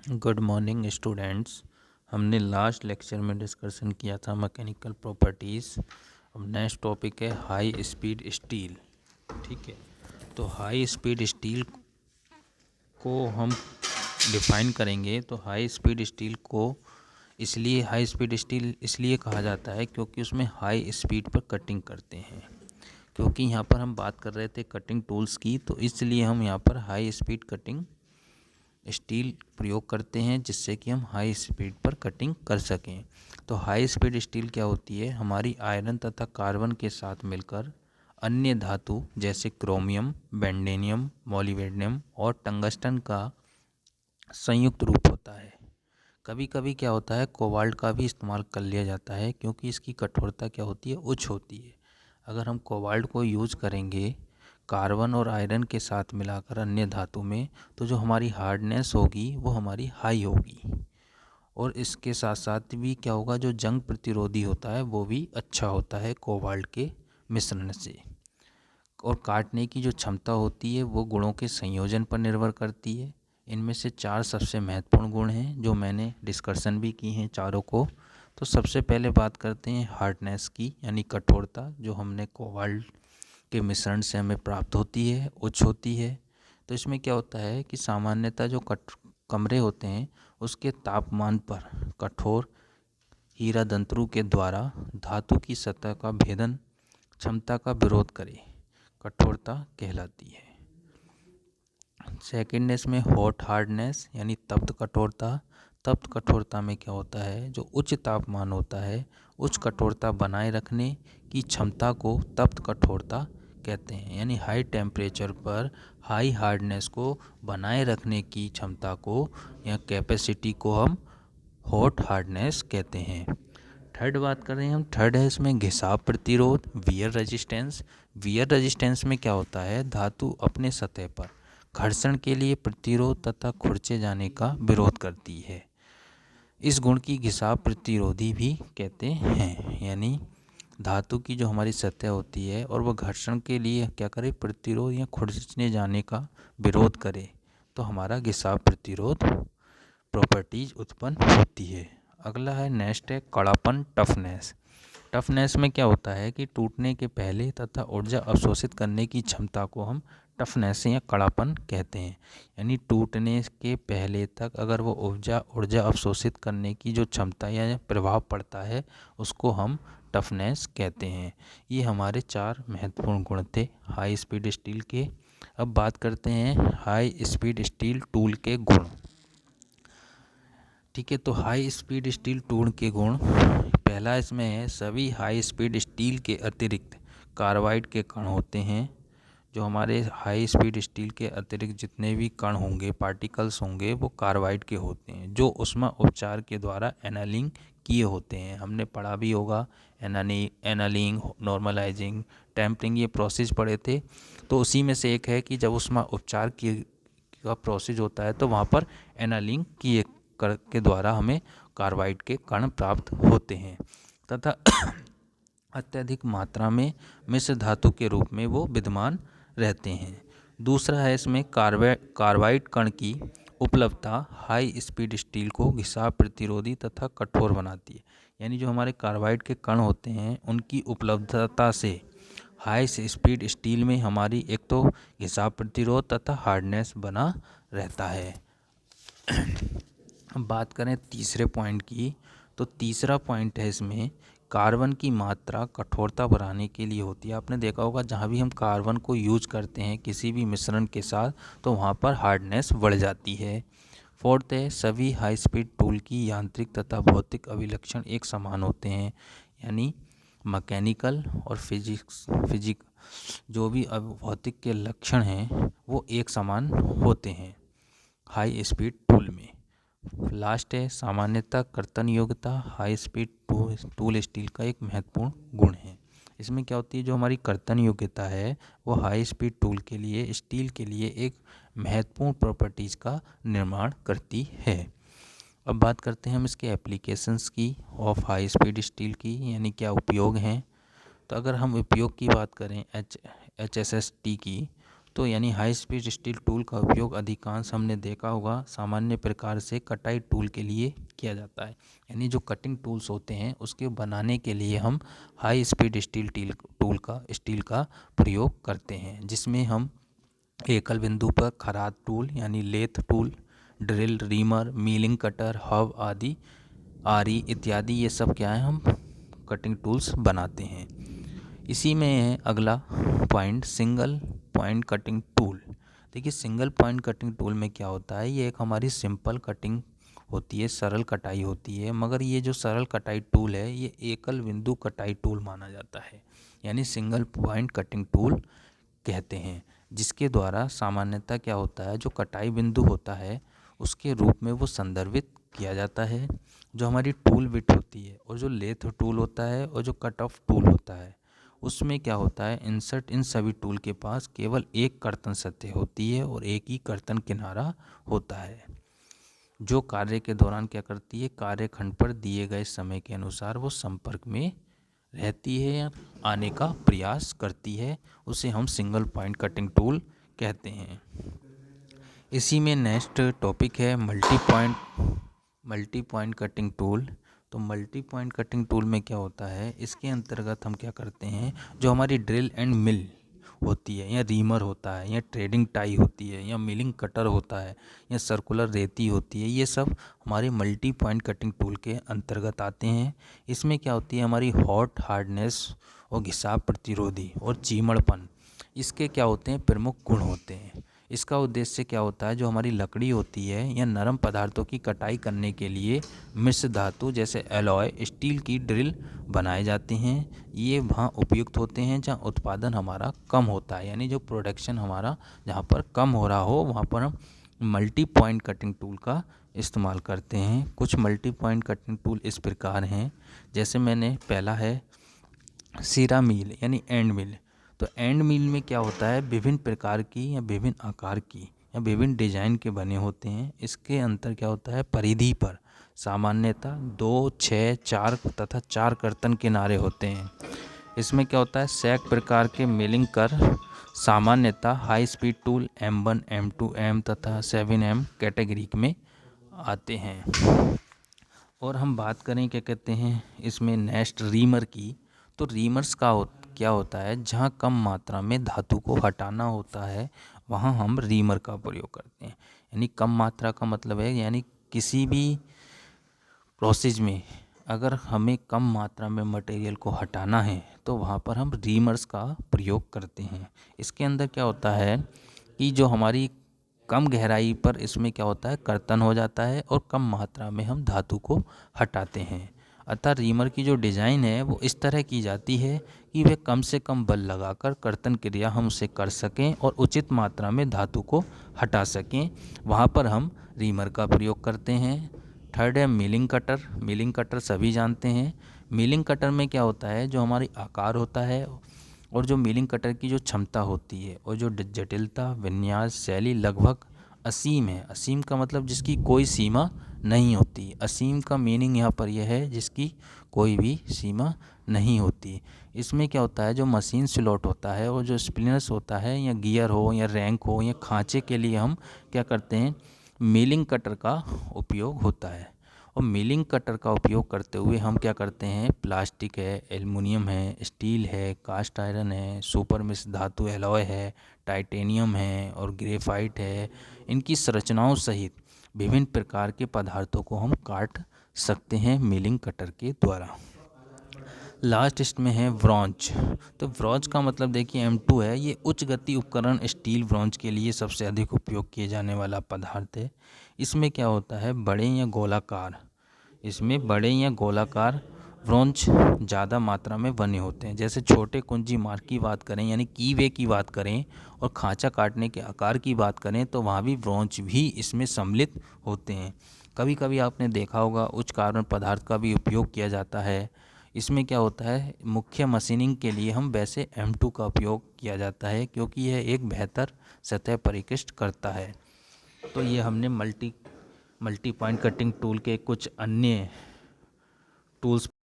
Good morning students. हमने last lecture में discussion किया था मैकेनिकल प्रॉपर्टीज़। अब नेक्स्ट टॉपिक है हाई स्पीड स्टील। ठीक है, तो हाई स्पीड स्टील को हम डिफाइन करेंगे। तो हाई स्पीड स्टील को इसलिए हाई स्पीड स्टील इसलिए कहा जाता है क्योंकि उसमें हाई स्पीड पर कटिंग करते हैं। क्योंकि यहाँ पर हम बात कर रहे थे कटिंग टूल्स की, तो इसलिए हम यहाँ पर हाई स्पीड कटिंग स्टील प्रयोग करते हैं जिससे कि हम हाई स्पीड पर कटिंग कर सकें। तो हाई स्पीड स्टील क्या होती है? हमारी आयरन तथा कार्बन के साथ मिलकर अन्य धातु जैसे क्रोमियम, बेंडेनियम, मोलिब्डेनम और टंगस्टन का संयुक्त रूप होता है। कभी कभी क्या होता है, कोबाल्ट का भी इस्तेमाल कर लिया जाता है क्योंकि इसकी कठोरता क्या होती है? उच्च होती है। अगर हम कोबाल्ट को यूज करेंगे कार्बन और आयरन के साथ मिलाकर अन्य धातु में, तो जो हमारी हार्डनेस होगी वो हमारी हाई होगी। और इसके साथ साथ भी क्या होगा, जो जंग प्रतिरोधी होता है वो भी अच्छा होता है कोबाल्ट के मिश्रण से। और काटने की जो क्षमता होती है वो गुणों के संयोजन पर निर्भर करती है। इनमें से 4 सबसे महत्वपूर्ण गुण हैं जो मैंने डिस्कशन भी की हैं चारों को। तो सबसे पहले बात करते हैं हार्डनेस की, यानी कठोरता, जो हमने कोबाल्ट के मिश्रण से हमें प्राप्त होती है, उच्च होती है। तो इसमें क्या होता है कि सामान्यतः जो कमरे होते हैं उसके तापमान पर कठोर हीरा दंतरु के द्वारा धातु की सतह का भेदन क्षमता का विरोध करे कठोरता कहलाती है। सेकेंडनेस में हॉट हार्डनेस यानी तप्त कठोरता। तप्त कठोरता में क्या होता है, जो उच्च तापमान होता है उच्च कठोरता बनाए रखने की क्षमता को तप्त कठोरता कहते हैं। यानी हाई टेम्परेचर पर हाई हार्डनेस को बनाए रखने की क्षमता को या कैपेसिटी को हम हॉट हार्डनेस कहते हैं। थर्ड बात कर रहे हैं हम, थर्ड है इसमें घिसाव प्रतिरोध, वियर रेजिस्टेंस। वियर रेजिस्टेंस में क्या होता है, धातु अपने सतह पर घर्षण के लिए प्रतिरोध तथा खुरचे जाने का विरोध करती है। इस गुण की घिसाव प्रतिरोधी भी कहते हैं। यानी धातु की जो हमारी सतह होती है और वह घर्षण के लिए क्या करे, प्रतिरोध या खुरचने जाने का विरोध करे, तो हमारा घिसाव प्रतिरोध प्रॉपर्टीज उत्पन्न होती है। अगला है नेक्स्ट है कड़ापन, टफनेस। टफनेस में क्या होता है कि टूटने के पहले तथा ऊर्जा अवशोषित करने की क्षमता को हम टफनेस या कड़ापन कहते हैं। यानी टूटने के पहले तक अगर वो ऊर्जा अवशोषित करने की जो क्षमता या प्रभाव पड़ता है उसको हम टफनेस कहते हैं। ये हमारे 4 महत्वपूर्ण गुण थे हाई स्पीड स्टील के। अब बात करते हैं हाई स्पीड स्टील टूल के गुण। ठीक है, तो हाई स्पीड स्टील टूल के गुण, पहला इसमें है सभी हाई स्पीड स्टील के अतिरिक्त कार्बाइड के कण होते हैं। जो हमारे हाई स्पीड स्टील के अतिरिक्त जितने भी कण होंगे, पार्टिकल्स होंगे, वो कार्बाइड के होते हैं जो ऊष्मा उपचार के द्वारा एनालिंग किए होते हैं। हमने पढ़ा भी होगा एनालिंग, नॉर्मलाइजिंग, टेम्परिंग, ये प्रोसेस पढ़े थे। तो उसी में से एक है कि जब ऊष्मा उपचार का प्रोसेस होता है तो वहाँ पर एनालिंग किए के द्वारा हमें कार्बाइड के कण प्राप्त होते हैं तथा अत्यधिक मात्रा में मिश्र धातु के रूप में वो विद्यमान रहते हैं। दूसरा है इसमें कार्बाइड कण की उपलब्धता हाई स्पीड स्टील को घिसाव प्रतिरोधी तथा कठोर बनाती है। यानी जो हमारे कार्बाइड के कण होते हैं उनकी उपलब्धता से हाई स्पीड स्टील में हमारी एक तो घिसाव प्रतिरोध तथा हार्डनेस बना रहता है। अब बात करें तीसरे पॉइंट की, तो तीसरा पॉइंट है इसमें कार्बन की मात्रा कठोरता बढ़ाने के लिए होती है। आपने देखा होगा जहाँ भी हम कार्बन को यूज करते हैं किसी भी मिश्रण के साथ तो वहाँ पर हार्डनेस बढ़ जाती है। फोर्थ है सभी हाई स्पीड टूल की यांत्रिक तथा भौतिक अभिलक्षण एक समान होते हैं। यानी मैकेनिकल और फिजिक जो भी भौतिक के लक्षण हैं वो एक समान होते हैं हाई स्पीड टूल में। लास्ट है सामान्यतः कर्तन योग्यता, हाई स्पीड टूल स्टील का एक महत्वपूर्ण गुण है। इसमें क्या होती है, जो हमारी कर्तन योग्यता है वो हाई स्पीड टूल के लिए, स्टील के लिए एक महत्वपूर्ण प्रॉपर्टीज़ का निर्माण करती है। अब बात करते हैं हम इसके एप्लीकेशंस की ऑफ हाई स्पीड स्टील की, यानी क्या उपयोग हैं। तो अगर हम उपयोग की बात करें HSST की, तो यानी हाई स्पीड स्टील टूल का उपयोग अधिकांश हमने देखा होगा सामान्य प्रकार से कटाई टूल के लिए किया जाता है। यानी जो कटिंग टूल्स होते हैं उसके बनाने के लिए हम हाई स्पीड स्टील का प्रयोग करते हैं, जिसमें हम एकल बिंदु पर खराद टूल यानी lathe tool, drill, reamer, milling cutter, hob आदि आरी इत्यादि ये सब क्या है हम कटिंग टूल्स बनाते हैं। इसी में है अगला point single point cutting tool. देखिए सिंगल पॉइंट कटिंग टूल में क्या होता है, ये एक हमारी सिंपल कटिंग होती है, सरल कटाई होती है, मगर ये जो सरल कटाई टूल है ये एकल बिंदु कटाई टूल माना जाता है, यानी सिंगल पॉइंट कटिंग टूल कहते हैं, जिसके द्वारा सामान्यतः क्या होता है जो कटाई बिंदु होता है उसके रूप में वो संदर्भित किया जाता है। जो हमारी टूल बिट होती है और जो लेथ टूल होता है और जो कट ऑफ टूल होता है उसमें क्या होता है इंसर्ट इन सभी टूल के पास केवल एक कर्तन सतह होती है और एक ही कर्तन किनारा होता है, जो कार्य के दौरान क्या करती है कार्यखंड पर दिए गए समय के अनुसार वो संपर्क में रहती है या आने का प्रयास करती है, उसे हम सिंगल पॉइंट कटिंग टूल कहते हैं। इसी में नेक्स्ट टॉपिक है मल्टी पॉइंट कटिंग टूल। तो मल्टी पॉइंट कटिंग टूल में क्या होता है, इसके अंतर्गत हम क्या करते हैं जो हमारी ड्रिल एंड मिल होती है या रीमर होता है या ट्रेडिंग टाई होती है या मिलिंग कटर होता है या सर्कुलर रेती होती है, ये सब हमारे मल्टी पॉइंट कटिंग टूल के अंतर्गत आते हैं। इसमें क्या होती है हमारी हॉट हार्डनेस और घिसाव प्रतिरोधी और चीमड़पन, इसके क्या होते हैं प्रमुख गुण होते हैं। इसका उद्देश्य क्या होता है जो हमारी लकड़ी होती है या नरम पदार्थों की कटाई करने के लिए मिश्र धातु जैसे एलॉय स्टील की ड्रिल बनाए जाते हैं, ये वहाँ उपयुक्त होते हैं जहाँ उत्पादन हमारा कम होता है, यानी जो प्रोडक्शन हमारा जहाँ पर कम हो रहा हो वहाँ पर हम मल्टी पॉइंट कटिंग टूल का इस्तेमाल करते हैं। कुछ मल्टी पॉइंट कटिंग टूल इस प्रकार हैं, जैसे मैंने पहला है सीरा मिल यानी एंड मिल। तो एंड मिल में क्या होता है विभिन्न प्रकार की या विभिन्न आकार की या विभिन्न डिजाइन के बने होते हैं। इसके अंतर क्या होता है परिधि पर सामान्यतः 2, 6, 4 तथा 4 कर्तन किनारे होते हैं। इसमें क्या होता है सैक प्रकार के मिलिंग कर सामान्यतः high speed tool M1, M2, M तथा 7M कैटेगरी में आते हैं। और हम बात करें क्या कहते हैं इसमें नेक्स्ट रीमर की। तो रीमर्स क्या होता है जहाँ कम मात्रा में धातु को हटाना होता है वहाँ हम रीमर का प्रयोग करते हैं। यानी कम मात्रा का मतलब है यानी किसी भी प्रोसेस में अगर हमें कम मात्रा में मटेरियल को हटाना है तो वहाँ पर हम रीमर्स का प्रयोग करते हैं। इसके अंदर क्या होता है कि जो हमारी कम गहराई पर इसमें क्या होता है कर्तन हो जाता है और कम मात्रा में हम धातु को हटाते हैं। अतः रीमर की जो डिज़ाइन है वो इस तरह की जाती है कि वे कम से कम बल लगाकर कर्तन क्रिया हम उसे कर सकें और उचित मात्रा में धातु को हटा सकें, वहाँ पर हम रीमर का प्रयोग करते हैं। थर्ड है मिलिंग कटर। मिलिंग कटर सभी जानते हैं। मिलिंग कटर में क्या होता है जो हमारी आकार होता है और जो मिलिंग कटर की जो क्षमता होती है और जो जटिलता विन्यास शैली लगभग असीम है। असीम का मतलब जिसकी कोई सीमा नहीं होती। असीम का मीनिंग यहाँ पर यह है जिसकी कोई भी सीमा नहीं होती। इसमें क्या होता है जो मशीन स्लॉट होता है और जो स्पिनर्स होता है या गियर हो या रैंक हो या खांचे के लिए हम क्या करते हैं मिलिंग कटर का उपयोग होता है। और मिलिंग कटर का उपयोग करते हुए हम क्या करते हैं प्लास्टिक है, एल्युमिनियम है, स्टील है, कास्ट आयरन है, सुपर मिश्र धातु एलॉय है, टाइटेनियम है और ग्रेफाइट है, इनकी संरचनाओं सहित विभिन्न प्रकार के पदार्थों को हम काट सकते हैं मिलिंग कटर के द्वारा। लास्ट इसमें है ब्रॉन्ज। तो ब्रॉन्ज का मतलब देखिए M2 है, ये उच्च गति उपकरण स्टील ब्रॉन्ज के लिए सबसे अधिक उपयोग किए जाने वाला पदार्थ है। इसमें क्या होता है बड़े या गोलाकार ब्रॉन्ज ज़्यादा मात्रा में बने होते हैं। जैसे छोटे कुंजी मार्क की बात करें यानी कीवे की बात करें और खांचा काटने के आकार की बात करें तो वहाँ भी ब्रॉन्ज भी इसमें सम्मिलित होते हैं। कभी कभी आपने देखा होगा उच्च कार्बन पदार्थ का भी उपयोग किया जाता है। इसमें क्या होता है मुख्य मशीनिंग के लिए हम वैसे M2 का उपयोग किया जाता है क्योंकि यह एक बेहतर सतह परिकृष्ट करता है। तो ये हमने मल्टी पॉइंट कटिंग टूल के कुछ अन्य टूल्स